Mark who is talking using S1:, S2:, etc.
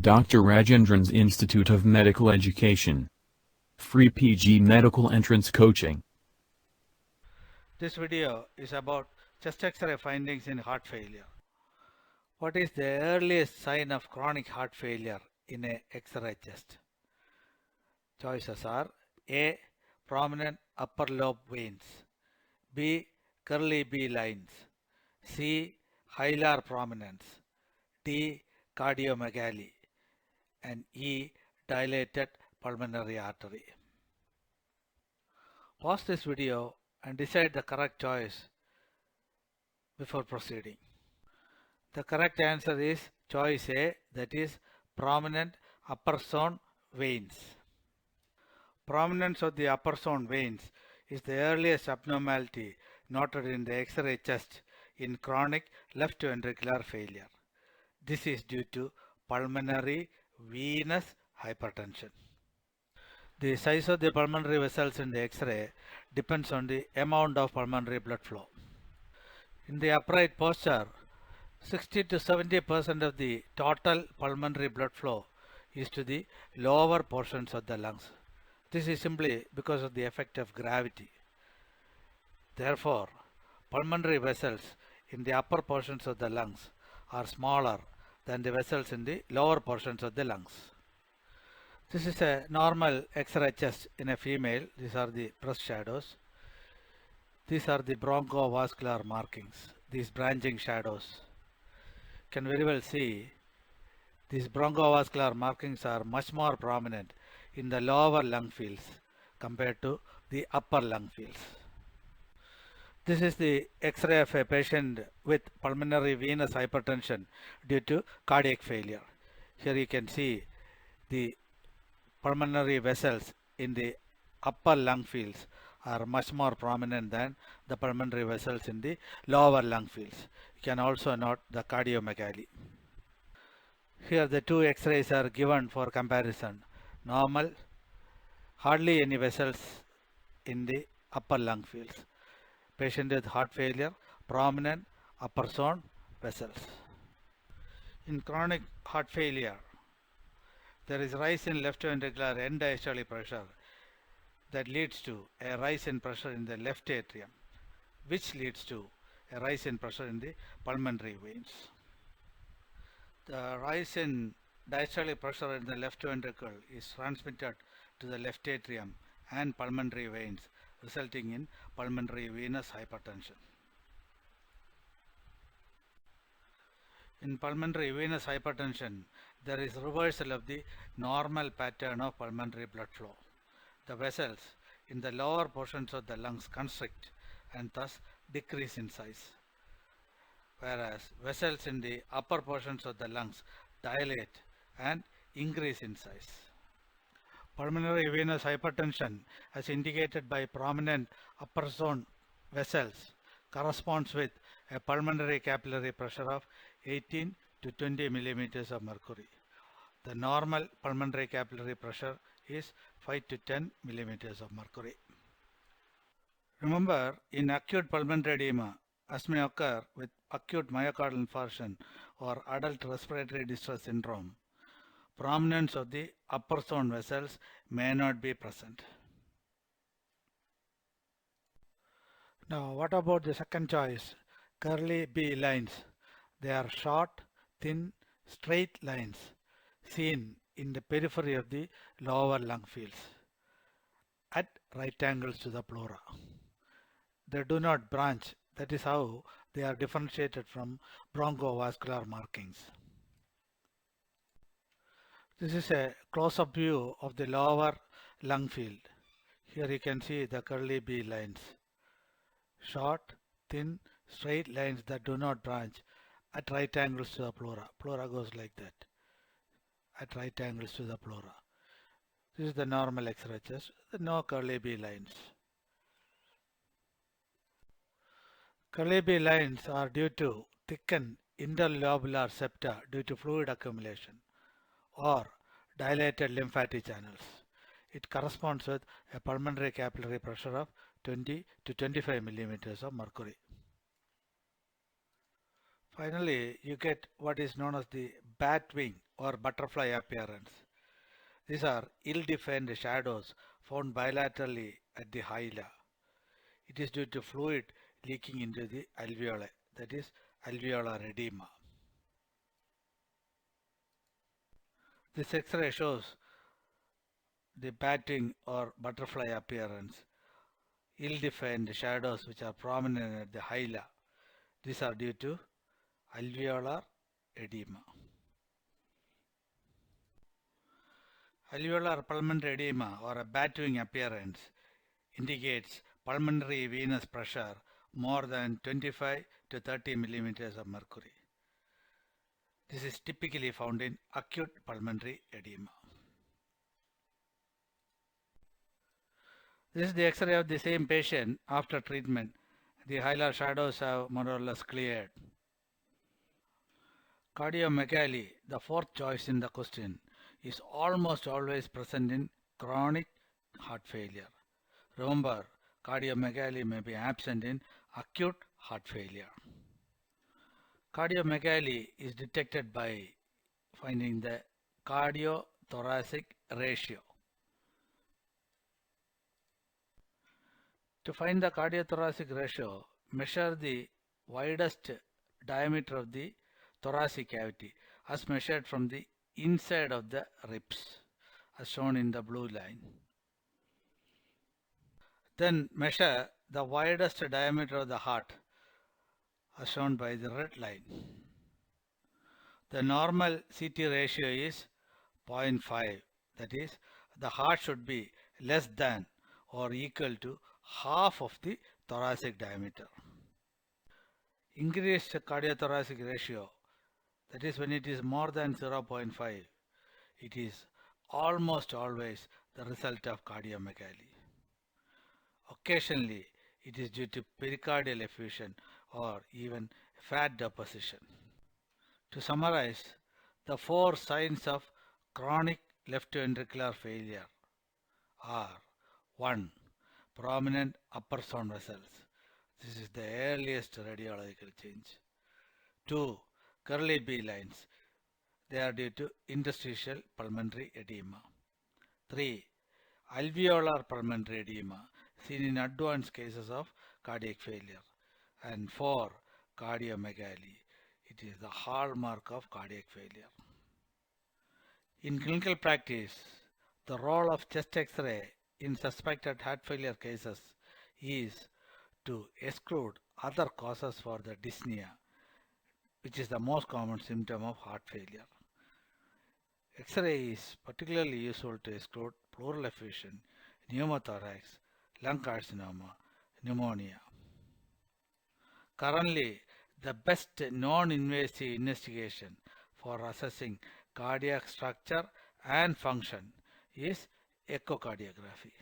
S1: Dr. Rajendran's Institute of Medical Education. Free PG Medical Entrance Coaching.
S2: This video is about chest X-ray findings in heart failure. What is the earliest sign of chronic heart failure in a X-ray chest? Choices are A. Prominent upper lobe veins, B. Curly B lines, C. Hilar prominence, D. Cardiomegaly, and E. Dilated pulmonary artery. Pause this video and decide the correct choice before proceeding. The correct answer is choice A, that is prominent upper zone veins. Prominence of the upper zone veins is the earliest abnormality noted in the X-ray chest in chronic left ventricular failure. This is due to pulmonary venous hypertension. The size of the pulmonary vessels in the X-ray depends on the amount of pulmonary blood flow. In the upright posture, 60 to 70% of the total pulmonary blood flow is to the lower portions of the lungs. This is simply because of the effect of gravity. Therefore, pulmonary vessels in the upper portions of the lungs are smaller than the vessels in the lower portions of the lungs. This is a normal X-ray chest in a female. These are the breast shadows. These are the bronchovascular markings, these branching shadows. You can very well see these bronchovascular markings are much more prominent in the lower lung fields compared to the upper lung fields. This is the X-ray of a patient with pulmonary venous hypertension due to cardiac failure. Here you can see the pulmonary vessels in the upper lung fields are much more prominent than the pulmonary vessels in the lower lung fields. You can also note the cardiomegaly. Here the two X-rays are given for comparison. Normal, hardly any vessels in the upper lung fields. Patient with heart failure, prominent upper zone vessels. In chronic heart failure, there is rise in left ventricular end diastolic pressure that leads to a rise in pressure in the left atrium, which leads to a rise in pressure in the pulmonary veins. The rise in diastolic pressure in the left ventricle is transmitted to the left atrium and pulmonary veins, resulting in pulmonary venous hypertension. In pulmonary venous hypertension, there is reversal of the normal pattern of pulmonary blood flow. The vessels in the lower portions of the lungs constrict and thus decrease in size, whereas vessels in the upper portions of the lungs dilate and increase in size. Pulmonary venous hypertension, as indicated by prominent upper zone vessels, corresponds with a pulmonary capillary pressure of 18 to 20 millimeters of mercury. The normal pulmonary capillary pressure is 5 to 10 millimeters of mercury. Remember, in acute pulmonary edema, as may occur with acute myocardial infarction or adult respiratory distress syndrome, prominence of the upper zone vessels may not be present. Now, what about the second choice, curly B lines? They are short, thin, straight lines seen in the periphery of the lower lung fields at right angles to the pleura. They do not branch. That is how they are differentiated from bronchovascular markings. This is a close-up view of the lower lung field. Here you can see the curly B lines. Short, thin, straight lines that do not branch at right angles to the pleura. Pleura goes like that, at right angles to the pleura. This is the normal X-ray chest, no curly B lines. Curly B lines are due to thickened interlobular septa due to fluid accumulation or dilated lymphatic channels. It corresponds with a pulmonary capillary pressure of 20 to 25 millimeters of mercury. Finally, you get what is known as the bat wing or butterfly appearance. These are ill-defined shadows found bilaterally at the hilea. It is due to fluid leaking into the alveoli, that is alveolar edema. This X-ray shows the batting or butterfly appearance, ill-defined shadows which are prominent at the hilea. These are due to alveolar edema. Alveolar pulmonary edema or a bat-wing appearance indicates pulmonary venous pressure more than 25 to 30 millimeters of mercury. This is typically found in acute pulmonary edema. This is the X-ray of the same patient after treatment. The hilar shadows have more or less cleared. Cardiomegaly, the fourth choice in the question, is almost always present in chronic heart failure. Remember, cardiomegaly may be absent in acute heart failure. Cardiomegaly is detected by finding the cardiothoracic ratio. To find the cardiothoracic ratio, measure the widest diameter of the thoracic cavity as measured from the inside of the ribs, as shown in the blue line. Then measure the widest diameter of the heart, as shown by the red line. The normal CT ratio is 0.5, that is, the heart should be less than or equal to half of the thoracic diameter. Increased cardiothoracic ratio, that is when it is more than 0.5, it is almost always the result of cardiomegaly. Occasionally, it is due to pericardial effusion or even fat deposition. To summarize, the 4 signs of chronic left ventricular failure are: 1. Prominent upper zone vessels. This is the earliest radiological change. 2. Curly B lines. They are due to interstitial pulmonary edema. 3. Alveolar pulmonary edema, seen in advanced cases of cardiac failure. And 4. Cardiomegaly. It is the hallmark of cardiac failure. In clinical practice, the role of chest X-ray in suspected heart failure cases is to exclude other causes for the dyspnea, which is the most common symptom of heart failure. X-ray is particularly useful to exclude pleural effusion, pneumothorax, lung carcinoma, pneumonia. Currently, the best non-invasive investigation for assessing cardiac structure and function is echocardiography.